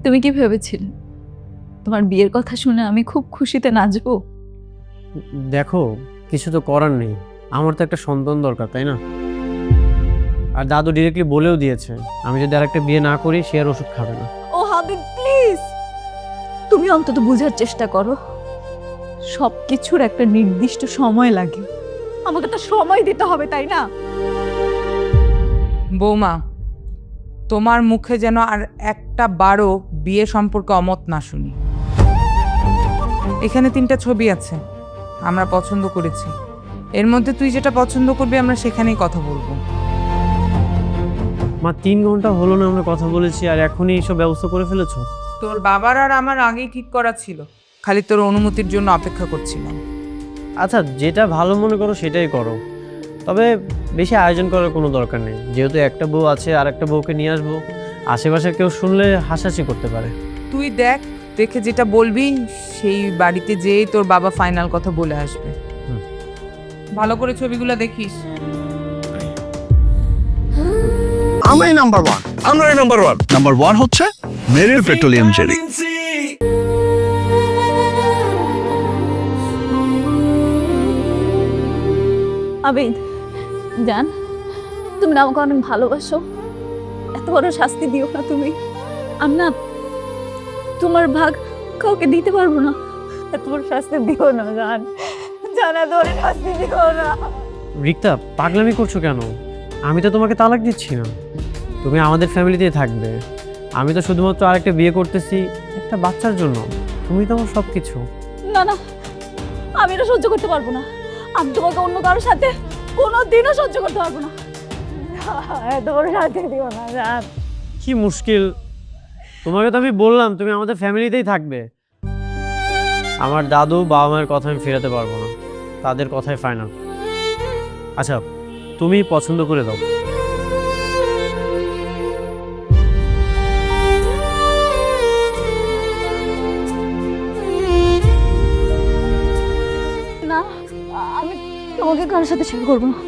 তুমি কি ভেবেছিলে তোমার বিয়ের কথা শুনে আমি খুব খুশিতে নাচবো? দেখো, কিছু তো করার নেই, আমার তো একটা সন্তান দরকার, তাই না? আর দাদু ডিরেক্টলি বলেও দিয়েছে আমি যদি আরেকটা বিয়ে না করি সে আর ওষুধ খাবে না। ও হাবিব প্লিজ, তুমি অন্তত বোঝার চেষ্টা করো। সবকিছুর একটা নির্দিষ্ট সময় লাগে, আমাকে তো সময় দিতে হবে, তাই না? বৌমা, তোমার মুখে যেন আর একটা বারও বিয়ে সম্পর্কে অমত না শুনি। এখানে 3টা ছবি আছে, আমরা পছন্দ করেছি। এর মধ্যে তুই যেটা পছন্দ করবি আমরা সেখানেই কথা বলবো। মা, 3 ঘন্টা হলো না আমরা কথা বলেছি আর এখনই এইসব ব্যবস্থা করে ফেলেছো? তোর বাবার আর আমার আগেই ঠিক করা ছিল, খালি তোর অনুমতির জন্য অপেক্ষা করছিলাম। আচ্ছা, যেটা ভালো মনে করো সেটাই করো, তবে বেশি আয়োজন করার কোনো দরকার নেই। যেহেতু একটা বউ আছে আর একটা বউকে নিয়ে আসবো, আশেপাশে কেউ শুনলে হাসাহাসি করতে পারে। তুই দেখে যেটা বলবি সেই বাড়িতে যেয়েই তোর বাবা ফাইনাল কথা বলে আসবে। ভালো করে ছবিগুলো দেখিস। আমরাই নাম্বার ওয়ান। নাম্বার ওয়ান হচ্ছে মেরিল পেট্রোলিয়াম জেলি। আবিদ জান, তুমি না আমাকে অনেক ভালোবাসো, এত বড় শাস্তি দিও না তুমি। আমি না তোমার ভাগ কাউকে দিতে পারবো না, এত বড় শাস্তি দিও না জান, জানা ধরে শাস্তি দিও না। রিক্তা, পাগলামি করছো কেন? আমি তো তোমাকে তালাক দিচ্ছি না, তুমি আমাদের ফ্যামিলিতেই থাকবে। আমি তো শুধুমাত্র আরেকটা বিয়ে করতেছি একটা বাচ্চার জন্য, তুমি তো আমার সব কিছু। না না, আমি এটা সহ্য করতে পারবো না। আমি তোমাকে অন্য কারোর সাথে কোনোদিনও সহ্য করতে পারবো না। এত বড় শাস্তি দিও না জান। কি মুশকিল, তোমাকে তো আমি বললাম তুমি আমাদের ফ্যামিলিতেই থাকবে। আমার দাদু বাবা মায়ের কথা আমি ফেরাতে পারবো না, তাদের কথাই ফাইনাল। আচ্ছা, তুমি পছন্দ করে দাও। না, আমি তোমাকে কারোর সাথে শেয়ার করবো না।